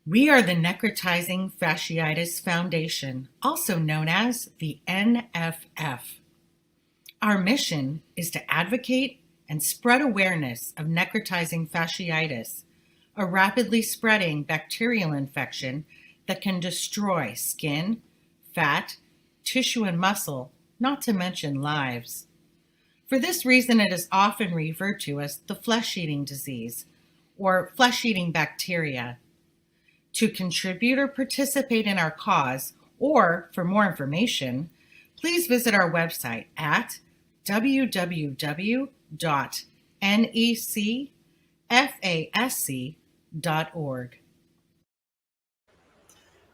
We are the Necrotizing Fasciitis Foundation, also known as the NFF. Our mission is to advocate and spread awareness of necrotizing fasciitis, a rapidly spreading bacterial infection that can destroy skin, fat, tissue, and muscle, not to mention lives. For this reason, it is often referred to as the flesh-eating disease or flesh-eating bacteria. To contribute or participate in our cause, or for more information, please visit our website at www.necfasc.org.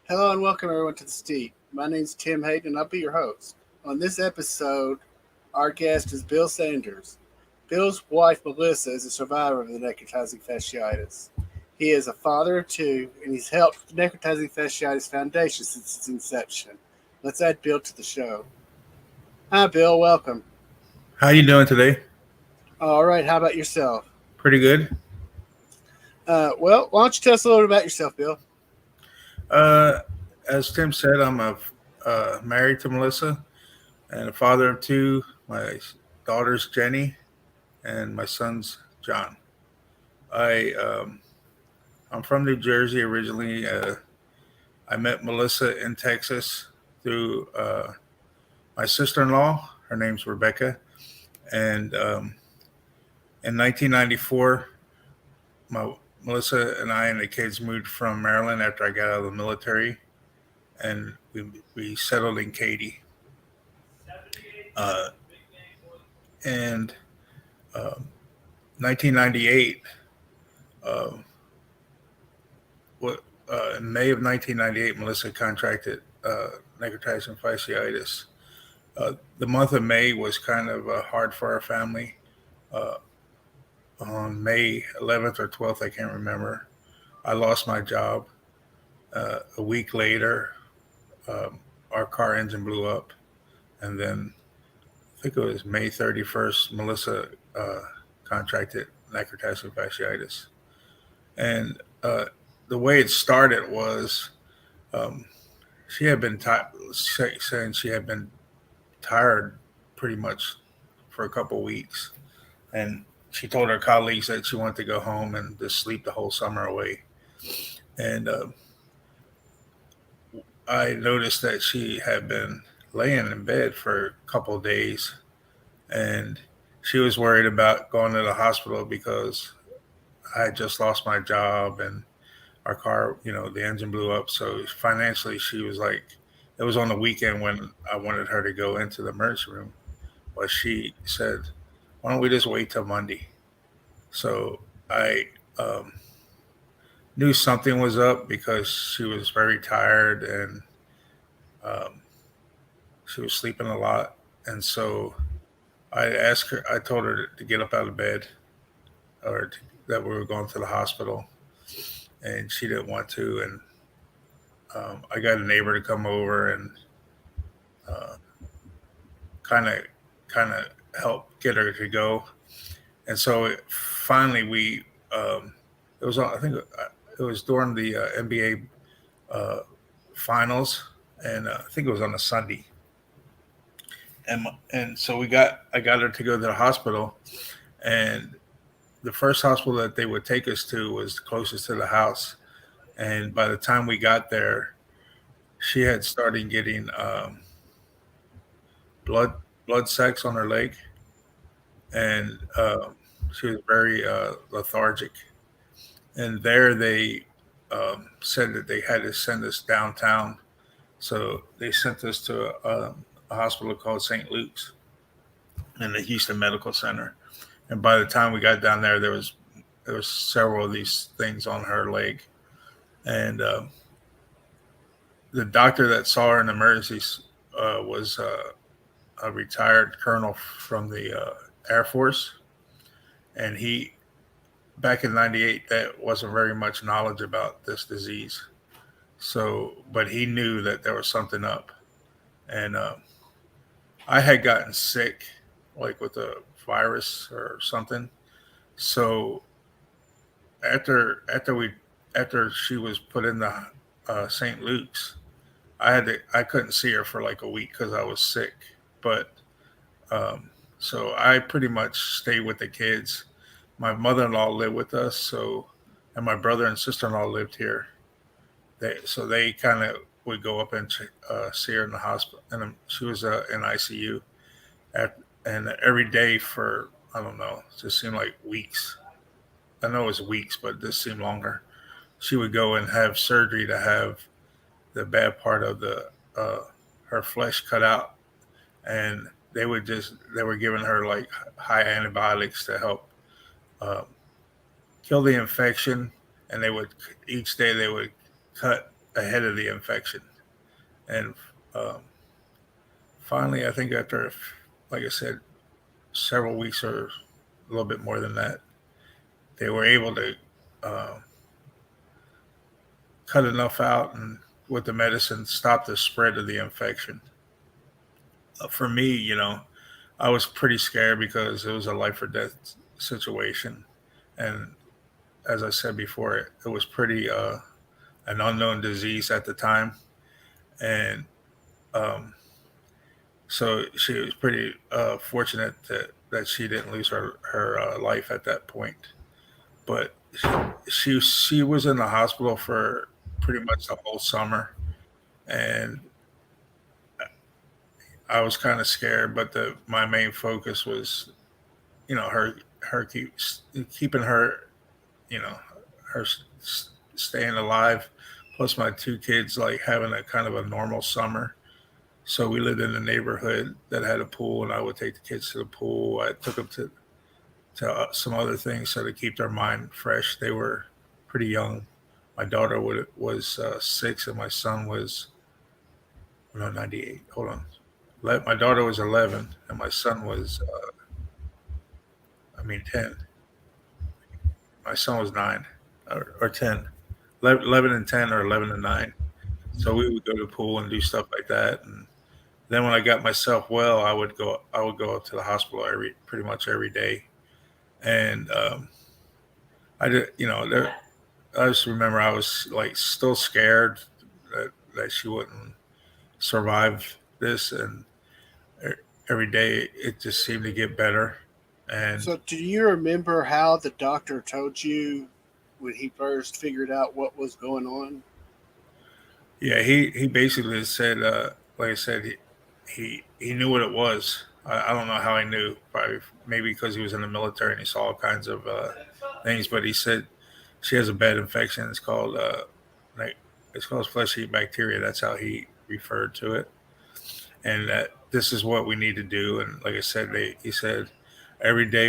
Hello and welcome everyone to the Steep. My name is Tim Hayden and I'll be your host. On this episode, our guest is Bill Sanders. Bill's wife Melissa is a survivor of the necrotizing fasciitis. He is a father of two and he's helped the Necrotizing Fasciitis Foundation since its inception. Let's add Bill to the show. Hi Bill, welcome. How you doing today? All right, how about yourself? Pretty good. Well, why don't you tell us a little bit about yourself, Bill? As Tim said, I'm married to Melissa and a father of two. My daughter's Jenny and my son's John. I'm from New Jersey originally. I met Melissa in Texas through my sister-in-law. Her name's Rebecca. And in 1994, Melissa and I and the kids moved from Maryland after I got out of the military, and we settled in Katy. And 1998, in May of 1998, Melissa contracted necrotizing fasciitis. The month of May was kind of hard for our family. On May 11th or 12th, I can't remember, I lost my job. A week later, our car engine blew up. And then I think it was May 31st, Melissa contracted necrotizing fasciitis. And the way it started was she had been saying she had been tired pretty much for a couple of weeks. And she told her colleagues that she wanted to go home and just sleep the whole summer away. And I noticed that she had been laying in bed for a couple of days, and she was worried about going to the hospital because I had just lost my job and our car, the engine blew up. So financially, she was like, it was on the weekend when I wanted her to go into the emergency room. But she said, why don't we just wait till Monday? So I knew something was up because she was very tired and she was sleeping a lot. And so I told her to get up out of bed that we were going to the hospital. And she didn't want to. And I got a neighbor to come over and kind of help get her to go. And so finally it was I think it was during the NBA finals, and I think it was on a Sunday. And so I got her to go to the hospital, and the first hospital that they would take us to was closest to the house. And by the time we got there, she had started getting blood sacks on her leg, and she was very lethargic. And there they said that they had to send us downtown, so they sent us to a hospital called St. Luke's in the Houston Medical Center. And by the time we got down there, there was several of these things on her leg, and the doctor that saw her in emergencies was a retired colonel from the Air Force, and he, back in '98, that wasn't very much knowledge about this disease. So, but he knew that there was something up, and I had gotten sick, like with a virus or something. So after we after she was put in the St. Luke's, I couldn't see her for like a week because I was sick. But um, so I pretty much stayed with the kids. My mother-in-law lived with us, so and my brother and sister-in-law lived here. They kind of would go up and see her in the hospital, and she was in ICU. And every day for I don't know, it just seemed like weeks. I know it was weeks, but this seemed longer. She would go and have surgery to have the bad part of the her flesh cut out, and they were giving her like high antibiotics to help um, kill the infection, and they would each day they would cut ahead of the infection, and um, finally, I think after, like I said, several weeks or a little bit more than that, they were able to uh, cut enough out and with the medicine stop the spread of the infection. For me, I was pretty scared because it was a life or death situation, and as I said before, it was pretty an unknown disease at the time, and um, so she was pretty fortunate that she didn't lose her life at that point. But she was in the hospital for pretty much the whole summer, and I was kind of scared. But my main focus was her keeping her you know her staying alive, plus my two kids like having a kind of a normal summer. So we lived in a neighborhood that had a pool, and I would take the kids to the pool. I took them to some other things so to keep their mind fresh. They were pretty young. My daughter was 6, and my son was no 98. Hold on, my daughter was 11, and my son was 10. My son was 9 or 10, 11 and 10 or 11 and 9. So we would go to the pool and do stuff like that. And then when I got myself well, I would go up to the hospital pretty much every day. And I did, I just remember I was like still scared that she wouldn't survive this. And every day it just seemed to get better. And So, do you remember how the doctor told you when he first figured out what was going on? yeah, he basically said, like I said, he knew what it was. I don't know how he knew. Probably maybe because he was in the military and he saw all kinds of things. But he said she has a bad infection. Like it's called flesh eating bacteria. That's how he referred to it. And that this is what we need to do. And like I said, he said every day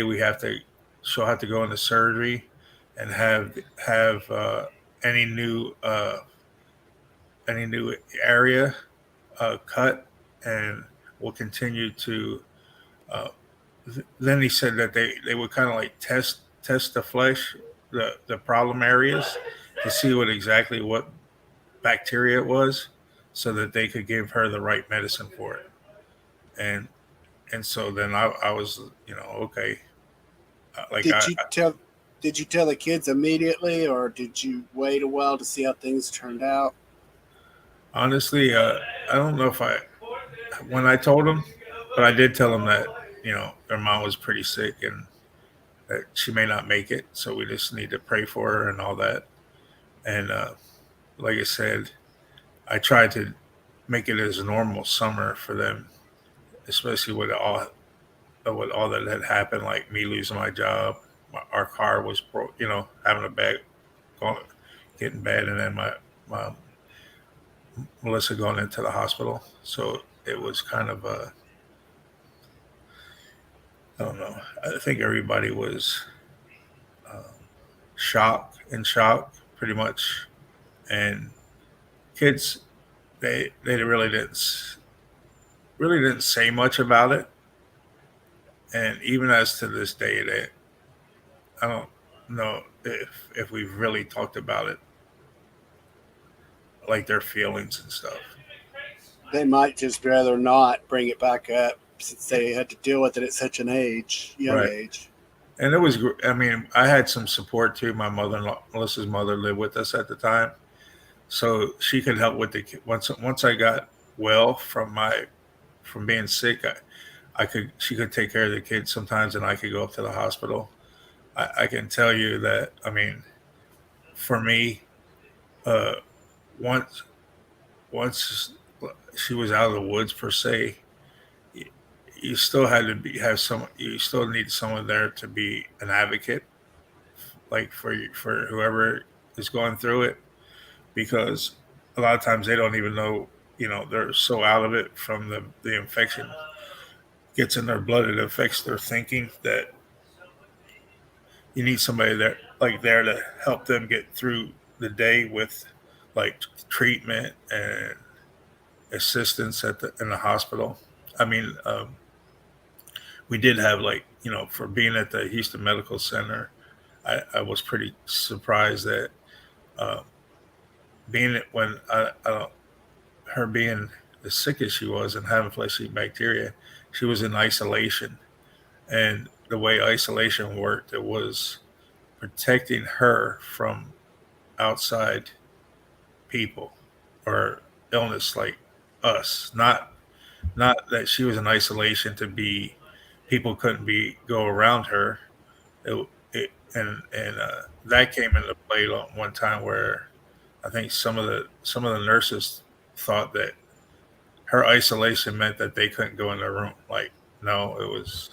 she'll have to go into surgery and have any new uh, any new area cut, and will continue to. Uh, then he said that they would kind of like test the flesh, the problem areas, to see what bacteria it was, so that they could give her the right medicine for it. And so then I was okay, like Did you tell did you tell the kids immediately, or did you wait a while to see how things turned out? honestly, I don't know if I when I told them, but I did tell them that their mom was pretty sick and that she may not make it. So we just need to pray for her and all that. And like I said, I tried to make it as a normal summer for them, especially with all that had happened, like me losing my job. Our car was broke, having a bad, going, getting bad, and then my Melissa going into the hospital. So it was kind of I don't know. I think everybody was um, shock, pretty much, and kids they really didn't say much about it, and even as to this day, I don't know if we've really talked about it, like their feelings and stuff. They might just rather not bring it back up since they had to deal with it at such an young Right. age. and it was. I mean, I had some support too. My mother-in-law, Melissa's mother, lived with us at the time, so she could help with the once I got well from being sick. I could she could take care of the kids sometimes, and I could go up to the hospital. I can tell you that. I mean, for me, uh, once once she was out of the woods per se, you, you still had to be have some. You still need someone there to be an advocate, like for whoever is going through it, because a lot of times they don't even know. You know, they're so out of it from the infection gets in their blood, it affects their thinking that you need somebody there there to help them get through the day with like treatment and assistance in the hospital. I mean, we did have for being at the Houston Medical Center, I was pretty surprised that um, being when I don't, her being as sick as she was and having flesh eating bacteria, she was in isolation. And the way isolation worked, it was protecting her from outside people or illness like us. Not that she was in isolation to be people couldn't be go around her. And that came into play one time where I think some of the nurses thought that her isolation meant that they couldn't go in the room. Like no, it was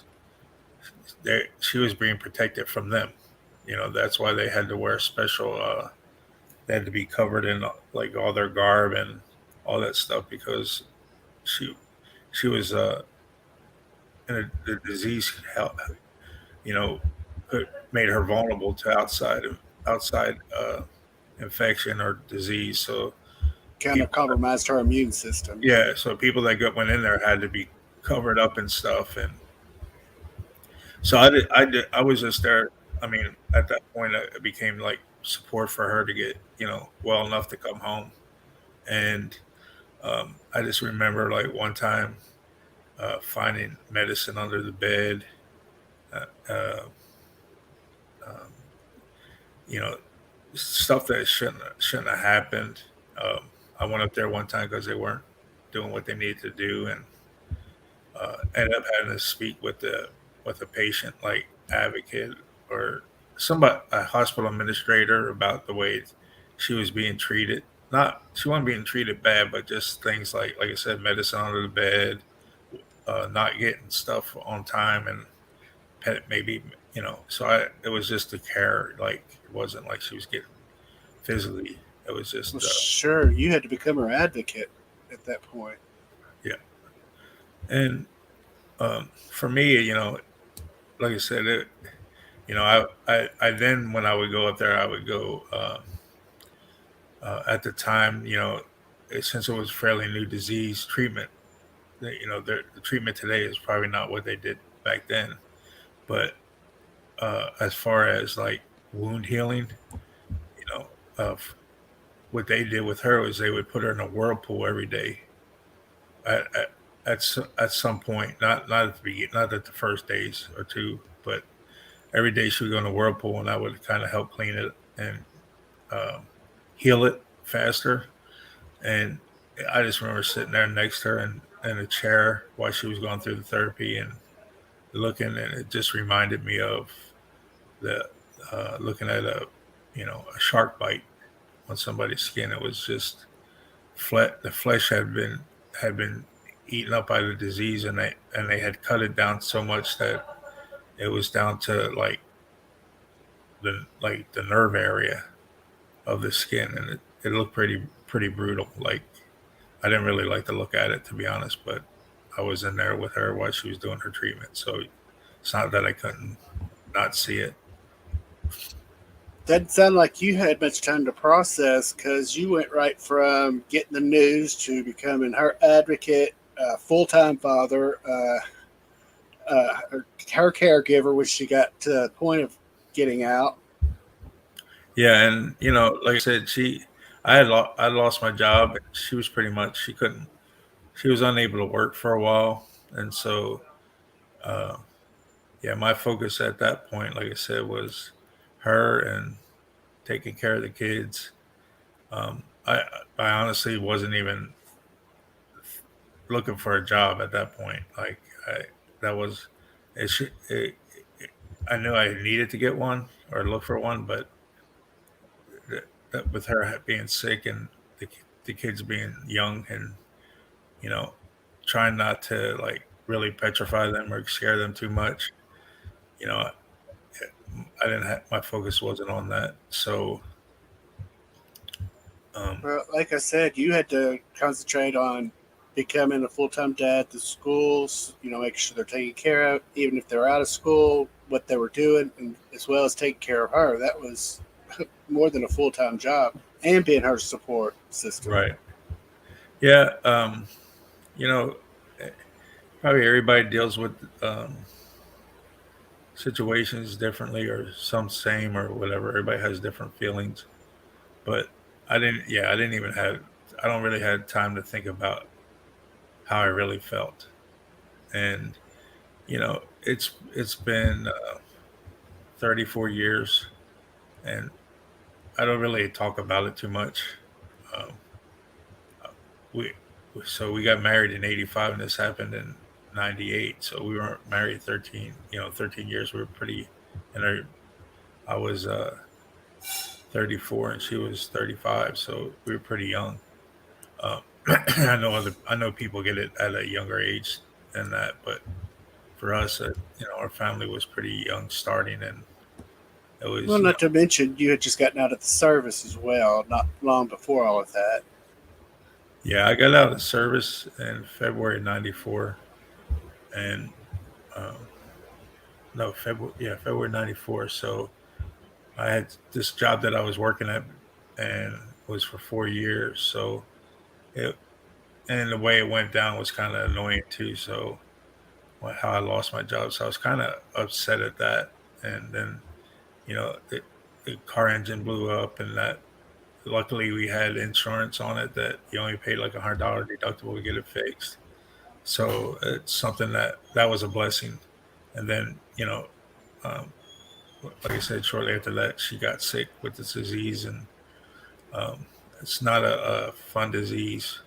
she was being protected from them. You know, that's why they had to wear special. They had to be covered in like all their garb and all that stuff because she she was in the disease you know made her vulnerable to outside infection or disease. So Kind of people, compromised her immune system. yeah, so people that went in there had to be covered up and stuff. And so I was just there. I mean, at that point, it became like support for her to get well enough to come home. And I just remember like one time finding medicine under the bed. Uh, uh, um, you know, stuff that shouldn't have happened. I went up there one time because they weren't doing what they needed to do, and ended up having to speak with a patient like advocate or somebody a hospital administrator about the way she was being treated. Not she wasn't being treated bad, but just things like I said, medicine under the bed, not getting stuff on time, and maybe So it was just the care. Like it wasn't like she was getting physically. It was Well, just sure, you had to become her advocate at that point. yeah. And for me, like I said, I then when I would go up there, I would go at the time, since it was fairly new disease treatment. The treatment today is probably not what they did back then, but as far as like wound healing, you know, what they did with her was they would put her in a whirlpool every day at some point, not at the beginning, not at the first days or two, but every day she would go in a whirlpool, and I would kind of help clean it and um, heal it faster. And I just remember sitting there next to her in a chair while she was going through the therapy and looking, and it just reminded me of the looking at a shark bite on somebody's skin. It was just the flesh had been eaten up by the disease, and they had cut it down so much that it was down to the nerve area of the skin, and it looked pretty brutal. Like I didn't really like to look at it, to be honest, but I was in there with her while she was doing her treatment, so it's not that I couldn't not see it. Doesn't sound like you had much time to process because you went right from getting the news to becoming her advocate, full time father, her caregiver when she got to the point of getting out. Yeah, and like I said, I lost my job, and she was pretty much she was unable to work for a while, and so uh, yeah, my focus at that point, like I said, was her and taking care of the kids. I honestly wasn't even looking for a job at that point. Like that was it, I knew I needed to get one or look for one, but with her being sick and the kids being young and you know trying not to like really petrify them or scare them too much, you know, I didn't have my focus wasn't on that. So um, Well, like I said, you had to concentrate on becoming a full time dad to schools, making sure they're taken care of, even if they're out of school, what they were doing, and as well as taking care of her. That was more than a full time job and being her support system. right, yeah, you know, eh, probably everybody deals with situations differently or some same or whatever. Everybody has different feelings, but I didn't. Yeah, I didn't even have. I don't really had time to think about how I really felt, and it's been 34 years, and I don't really talk about it too much. Um, we we got married in '85, and this happened in '98. So we weren't married 13 years. We were pretty, and I was 34 and she was 35, so we were pretty young. I know people get it at a younger age than that, but for us, our family was pretty young starting, and it Well, was, not to mention, you had just gotten out of the service as well, not long before all of that. yeah, I got out of service in February '94, and um, no, February '94. So I had this job that I was working at, and was for 4 years. So it and the way it went down was kind of annoying too. So how I lost my job, so I was kind of upset at that. And then the car engine blew up, and that luckily we had insurance on it that you only paid like $100 deductible to get it fixed. So it's something that was a blessing. And then um, like I said, shortly after that, she got sick with this disease, and um, it's not a fun disease,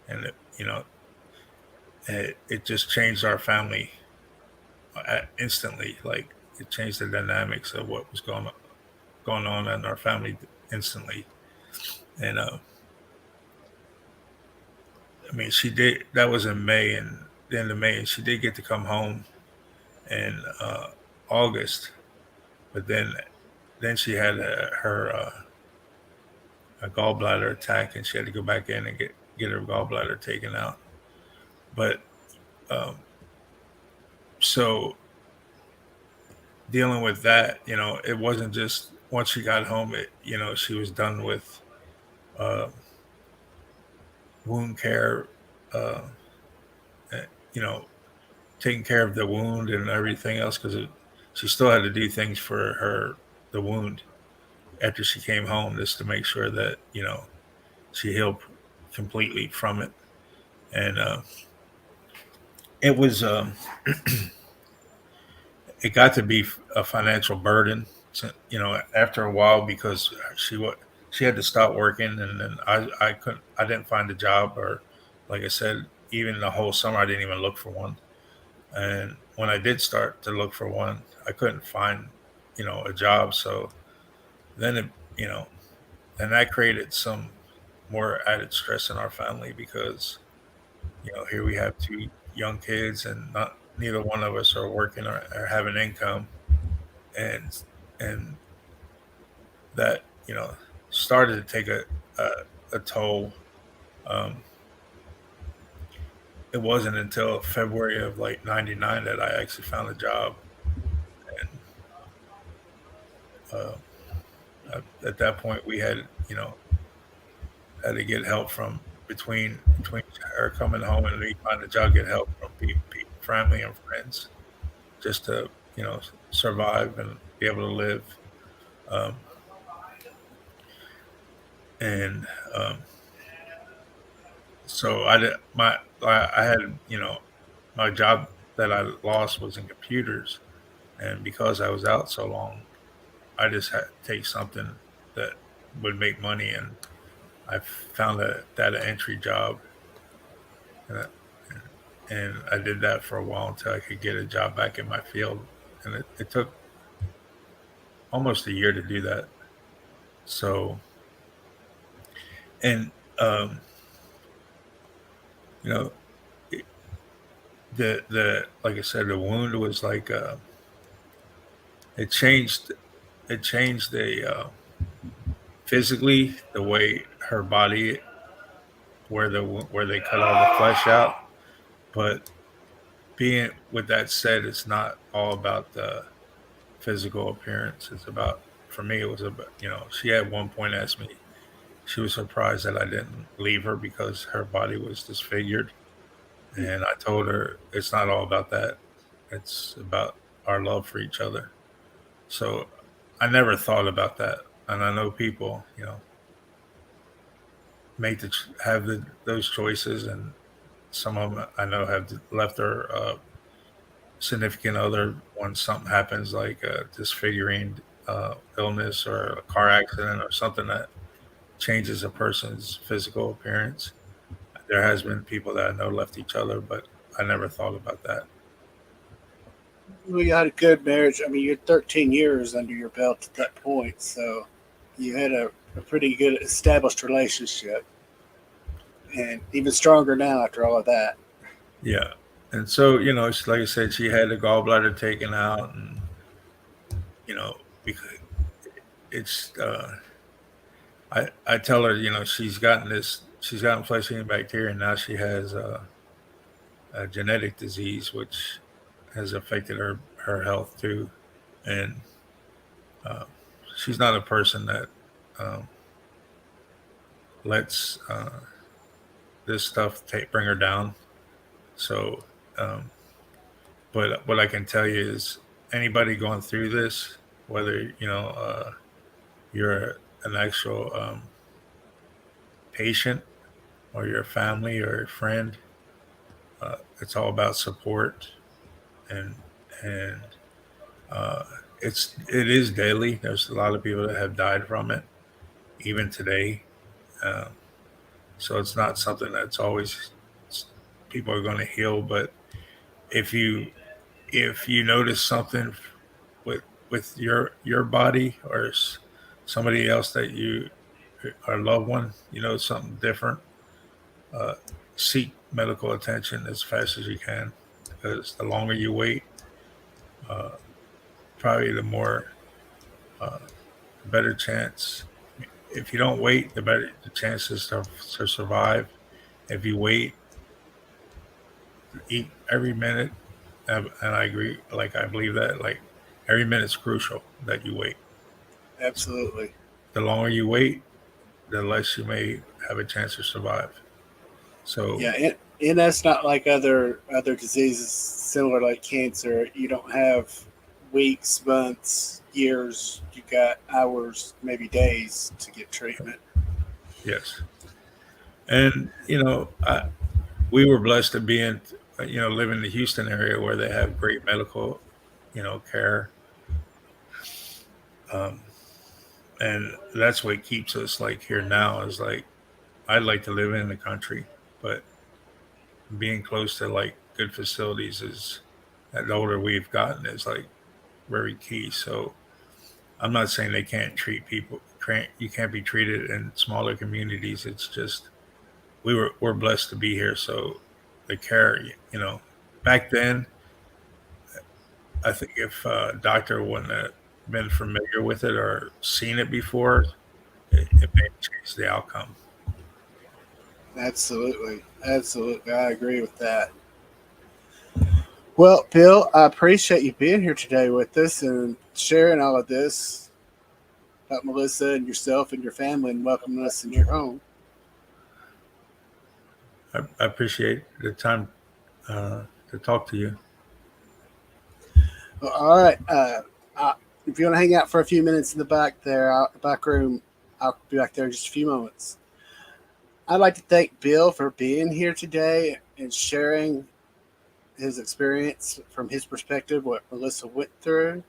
and it just changed our family instantly. Like it changed the dynamics of what was going on in our family instantly. And I mean, she did. That was in May, and the end of May, and she did get to come home in August. But then she had a gallbladder attack, and she had to go back in and get her gallbladder taken out. But um, so dealing with that, it wasn't just once she got home. She was done with uh, wound care. Uh, eh, you know, taking care of the wound and everything else because she still had to do things for the wound after she came home just to make sure that she healed completely from it. And it was it got to be a financial burden, after a while because she had to stop working, and then I didn't find a job, or like I said, even the whole summer I didn't even look for one. And when I did start to look for one, I couldn't find, a job. So then and that created some more added stress in our family because, here we have two young kids and not neither one of us are working or have an income. And and that, started to take a toll. Um, it wasn't until February of like '99 that I actually found a job. And uh, at that point we had to get help from between her coming home and me finding a job, get help from family and friends just to survive and be able to live. Um, and so I had my job that I lost was in computers, And because I was out so long, I just had to take something that would make money, and I found a data entry job, and I did that for a while until I could get a job back in my field, and it took almost a year to do that. So, and you know, it- the like I said, the wound was like it changed it changed the physically the way her body where they cut all the flesh out, but being with that said, it's not all about the physical appearance. It's about, for me, it was about, she at one point asked me, she was surprised that I didn't leave her because her body was disfigured. And I told her it's not all about that. It's about our love for each other. So I never thought about that. And I know people, make have those choices, and some of them I know have left their significant other when something happens, like a disfiguring illness or a car accident or something that changes a person's physical appearance. There has been people that I know left each other, but I never thought about that. We had a good marriage. I mean, you're 13 years under your belt at that point, so you had a pretty good established relationship, and even stronger now after all of that. Yeah. And so, it's like I said, she had the gallbladder taken out, and, because it's, I tell her, she's gotten flesh eating bacteria, and now she has a genetic disease, which has affected her health too. And uh, she's not a person that um, lets this stuff bring her down. So, um, but what I can tell you is anybody going through this, whether you're an actual patient or your family or a friend, it's all about support, and and uh, it is daily. There's a lot of people that have died from it, even today. Uh, so it's not something that's always people are going to heal. But if you if you notice something with your body or somebody else that you or loved one, something different, uh, seek medical attention as fast as you can, because the longer you wait, uh, probably the more uh, the better chance. If you don't wait, the better the chances to survive. If you wait, eat every minute, and I agree. Like I believe that like every minute's crucial that you wait. Absolutely. The longer you wait, the less you may have a chance to survive. So Yeah, and that's not like other diseases similar like cancer. You don't have weeks, months, years. You got hours, maybe days to get treatment. yes, and we were blessed to be in, live in the Houston area where they have great medical, care. Um, and that's what keeps us like here now is like, I'd like to live in the country, but being close to like good facilities is, the older we've gotten, is like very key. So I'm not saying they can't treat people, you can't be treated in smaller communities. It's just, we're blessed to be here. So the care, back then, I think if a doctor wouldn't have been familiar with it or seen it before, it may change the outcome. Absolutely, absolutely, I agree with that. Well, Bill, I appreciate you being here today with us and sharing all of this about Melissa and yourself and your family and welcoming us in your home. I appreciate the time to talk to you. Well, all right. If you want to hang out for a few minutes in the back there, back room, I'll be back there in just a few moments. I'd like to thank Bill for being here today and sharing his experience from his perspective, what Melissa went through.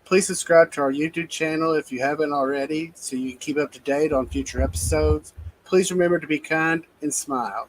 Please subscribe to our YouTube channel if you haven't already so you can keep up to date on future episodes. Please remember to be kind and smile.